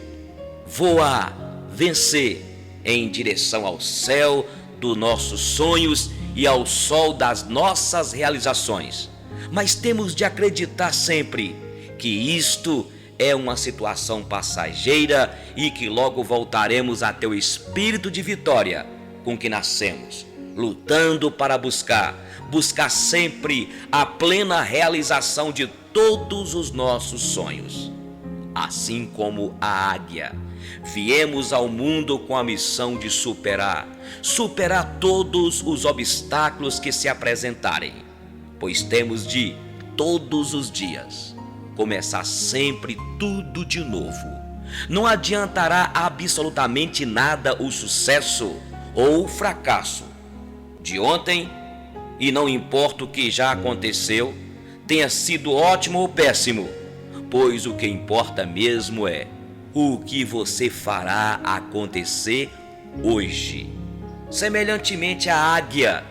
voar, vencer em direção ao céu dos nossos sonhos e ao sol das nossas realizações. Mas temos de acreditar sempre que isto é uma situação passageira e que logo voltaremos a ter o espírito de vitória com que nascemos, lutando para buscar sempre a plena realização de todos os nossos sonhos. Assim como a águia, viemos ao mundo com a missão de superar todos os obstáculos que se apresentarem, pois temos de, todos os dias, começar sempre tudo de novo. Não adiantará absolutamente nada o sucesso ou o fracasso de ontem, e não importa o que já aconteceu, tenha sido ótimo ou péssimo, pois o que importa mesmo é o que você fará acontecer hoje. Semelhantemente à águia,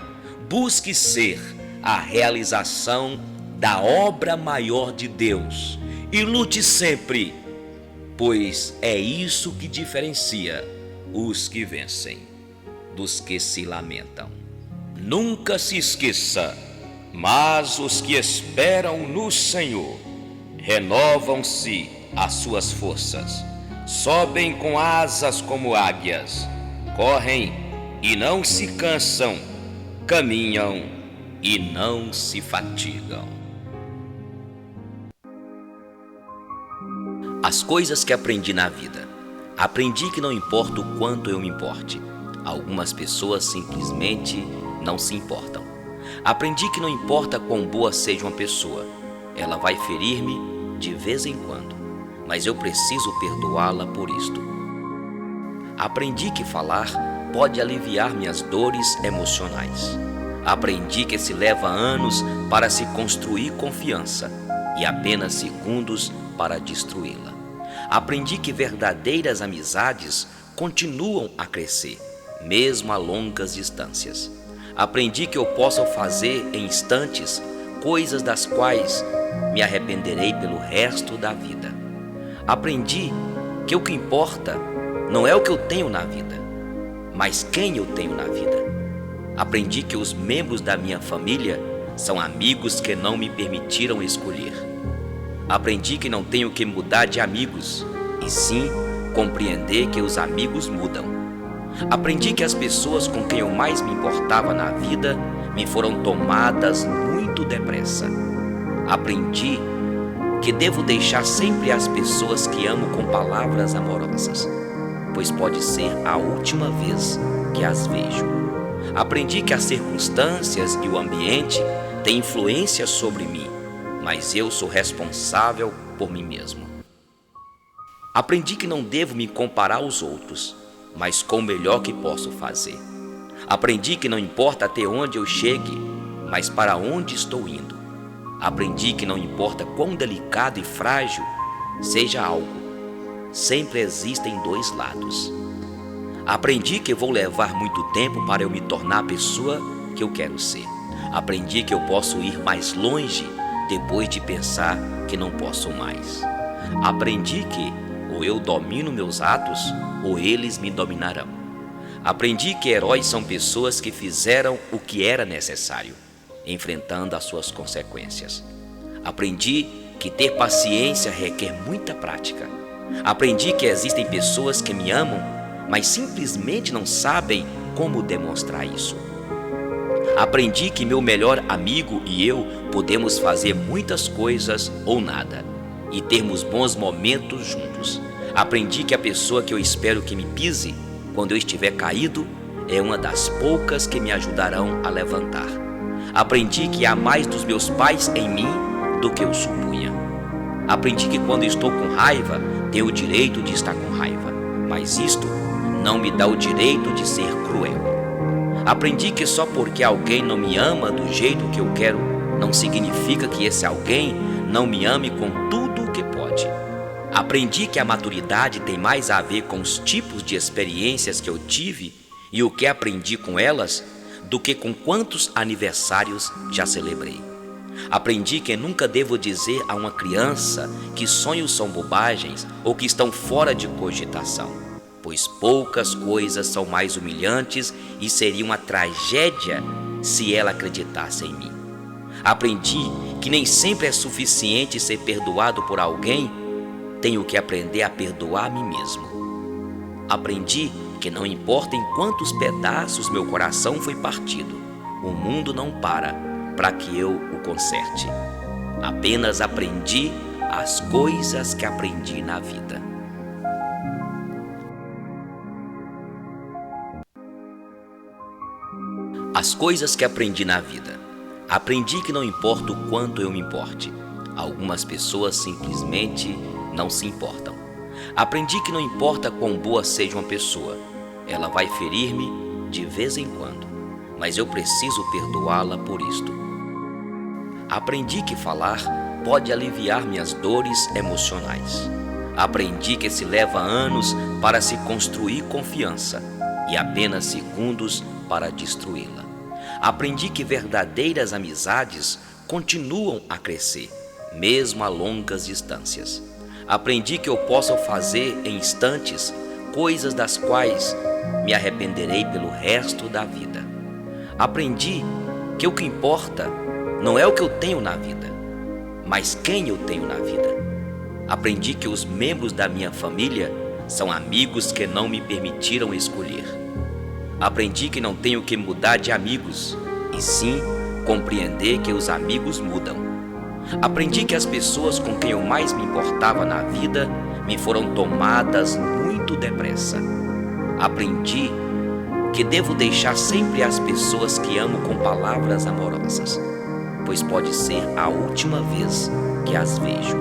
busque ser a realização da obra maior de Deus e lute sempre, pois é isso que diferencia os que vencem dos que se lamentam. Nunca se esqueça, mas os que esperam no Senhor renovam-se as suas forças, sobem com asas como águias, correm e não se cansam, caminham e não se fatigam. As coisas que aprendi na vida. Aprendi que não importa o quanto eu me importe, algumas pessoas simplesmente não se importam. Aprendi que não importa quão boa seja uma pessoa, ela vai ferir-me de vez em quando, mas eu preciso perdoá-la por isto. Aprendi que falar pode aliviar minhas dores emocionais. Aprendi que se leva anos para se construir confiança e apenas segundos para destruí-la. Aprendi que verdadeiras amizades continuam a crescer, mesmo a longas distâncias. Aprendi que eu posso fazer em instantes coisas das quais me arrependerei pelo resto da vida. Aprendi que o que importa não é o que eu tenho na vida, mas quem eu tenho na vida. Aprendi que os membros da minha família são amigos que não me permitiram escolher. Aprendi que não tenho que mudar de amigos, e sim compreender que os amigos mudam. Aprendi que as pessoas com quem eu mais me importava na vida me foram tomadas muito depressa. Aprendi que devo deixar sempre as pessoas que amo com palavras amorosas, pois pode ser a última vez que as vejo. Aprendi que as circunstâncias e o ambiente têm influência sobre mim, mas eu sou responsável por mim mesmo. Aprendi que não devo me comparar aos outros, mas com o melhor que posso fazer. Aprendi que não importa até onde eu chegue, mas para onde estou indo. Aprendi que não importa quão delicado e frágil seja algo, sempre existem dois lados. Aprendi que vou levar muito tempo para eu me tornar a pessoa que eu quero ser. Aprendi que eu posso ir mais longe depois de pensar que não posso mais. Aprendi que ou eu domino meus atos ou eles me dominarão. Aprendi que heróis são pessoas que fizeram o que era necessário, enfrentando as suas consequências. Aprendi que ter paciência requer muita prática. Aprendi que existem pessoas que me amam, mas simplesmente não sabem como demonstrar isso. Aprendi que meu melhor amigo e eu podemos fazer muitas coisas ou nada e termos bons momentos juntos. Aprendi que a pessoa que eu espero que me pise quando eu estiver caído é uma das poucas que me ajudarão a levantar. Aprendi que há mais dos meus pais em mim do que eu supunha. Aprendi que quando estou com raiva, tenho o direito de estar com raiva, mas isto não me dá o direito de ser cruel. Aprendi que só porque alguém não me ama do jeito que eu quero, não significa que esse alguém não me ame com tudo o que pode. Aprendi que a maturidade tem mais a ver com os tipos de experiências que eu tive e o que aprendi com elas do que com quantos aniversários já celebrei. Aprendi que nunca devo dizer a uma criança que sonhos são bobagens ou que estão fora de cogitação, pois poucas coisas são mais humilhantes e seria uma tragédia se ela acreditasse em mim. Aprendi que nem sempre é suficiente ser perdoado por alguém, tenho que aprender a perdoar a mim mesmo. Aprendi que não importa em quantos pedaços meu coração foi partido, o mundo não para que eu o conserte. Apenas aprendi as coisas que aprendi na vida. As coisas que aprendi na vida. Aprendi que não importa o quanto eu me importe. Algumas pessoas simplesmente não se importam. Aprendi que não importa quão boa seja uma pessoa, ela vai ferir-me de vez em quando, mas eu preciso perdoá-la por isto. Aprendi que falar pode aliviar minhas dores emocionais. Aprendi que se leva anos para se construir confiança e apenas segundos para destruí-la. Aprendi que verdadeiras amizades continuam a crescer, mesmo a longas distâncias. Aprendi que eu posso fazer em instantes coisas das quais me arrependerei pelo resto da vida. Aprendi que o que importa não é o que eu tenho na vida, mas quem eu tenho na vida. Aprendi que os membros da minha família são amigos que não me permitiram escolher. Aprendi que não tenho que mudar de amigos, e sim compreender que os amigos mudam. Aprendi que as pessoas com quem eu mais me importava na vida me foram tomadas muito depressa. Aprendi que devo deixar sempre as pessoas que amo com palavras amorosas, pois pode ser a última vez que as vejo.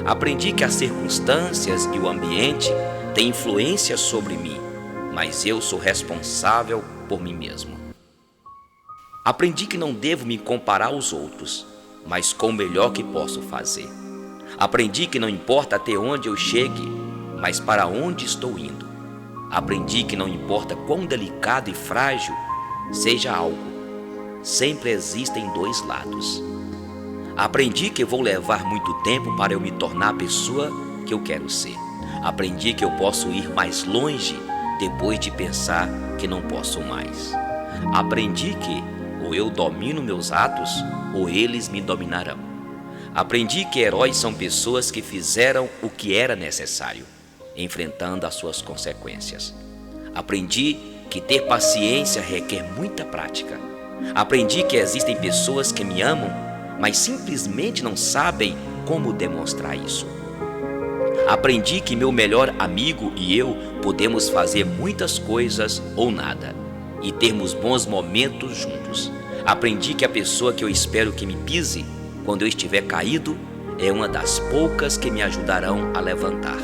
Aprendi que as circunstâncias e o ambiente têm influência sobre mim, mas eu sou responsável por mim mesmo. Aprendi que não devo me comparar aos outros, mas com o melhor que posso fazer. Aprendi que não importa até onde eu chegue, mas para onde estou indo. Aprendi que não importa quão delicado e frágil seja algo, sempre existem dois lados. Aprendi que vou levar muito tempo para eu me tornar a pessoa que eu quero ser. Aprendi que eu posso ir mais longe depois de pensar que não posso mais. Aprendi que ou eu domino meus atos ou eles me dominarão. Aprendi que heróis são pessoas que fizeram o que era necessário, enfrentando as suas consequências. Aprendi que ter paciência requer muita prática. Aprendi que existem pessoas que me amam, mas simplesmente não sabem como demonstrar isso. Aprendi que meu melhor amigo e eu podemos fazer muitas coisas ou nada e termos bons momentos juntos. Aprendi que a pessoa que eu espero que me pise quando eu estiver caído é uma das poucas que me ajudarão a levantar.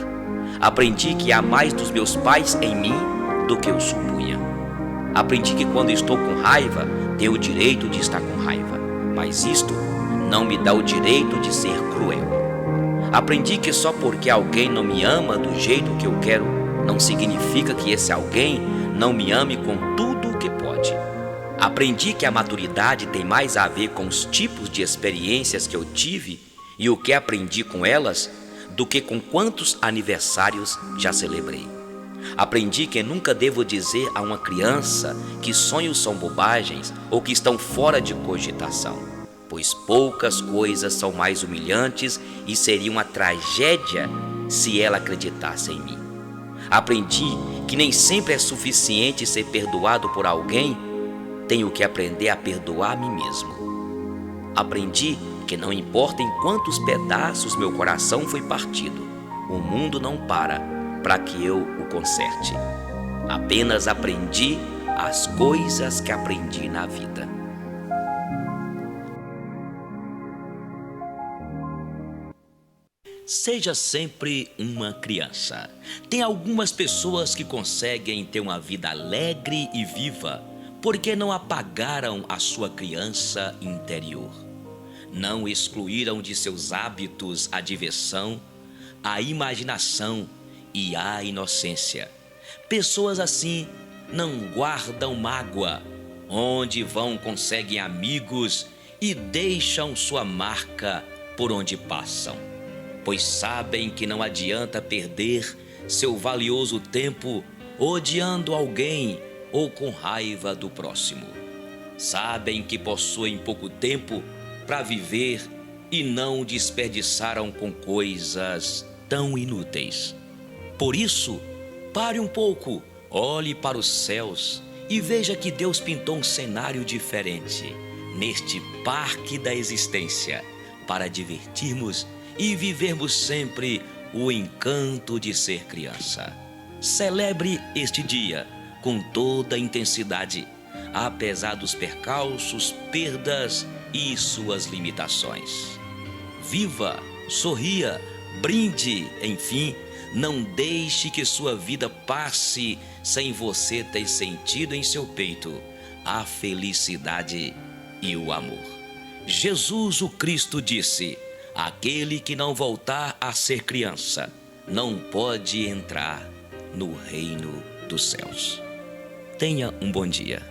Aprendi que há mais dos meus pais em mim do que eu supunha. Aprendi que quando estou com raiva, tenho o direito de estar com raiva, mas isto não me dá o direito de ser cruel. Aprendi que só porque alguém não me ama do jeito que eu quero, não significa que esse alguém não me ame com tudo o que pode. Aprendi que a maturidade tem mais a ver com os tipos de experiências que eu tive e o que aprendi com elas do que com quantos aniversários já celebrei. Aprendi que nunca devo dizer a uma criança que sonhos são bobagens ou que estão fora de cogitação, pois poucas coisas são mais humilhantes e seria uma tragédia se ela acreditasse em mim. Aprendi que nem sempre é suficiente ser perdoado por alguém, tenho que aprender a perdoar a mim mesmo. Aprendi que não importa em quantos pedaços meu coração foi partido, o mundo não para que eu o conserte. Apenas aprendi as coisas que aprendi na vida. Seja sempre uma criança. Tem algumas pessoas que conseguem ter uma vida alegre e viva porque não apagaram a sua criança interior. Não excluíram de seus hábitos a diversão, a imaginação e a inocência. Pessoas assim não guardam mágoa, onde vão conseguem amigos e deixam sua marca por onde passam, pois sabem que não adianta perder seu valioso tempo odiando alguém ou com raiva do próximo. Sabem que possuem pouco tempo para viver e não desperdiçaram com coisas tão inúteis. Por isso, pare um pouco, olhe para os céus e veja que Deus pintou um cenário diferente neste parque da existência para divertirmos e vivermos sempre o encanto de ser criança. Celebre este dia com toda a intensidade, apesar dos percalços, perdas e suas limitações. Viva, sorria, brinde, enfim, não deixe que sua vida passe sem você ter sentido em seu peito a felicidade e o amor. Jesus o Cristo disse: aquele que não voltar a ser criança não pode entrar no reino dos céus. Tenha um bom dia.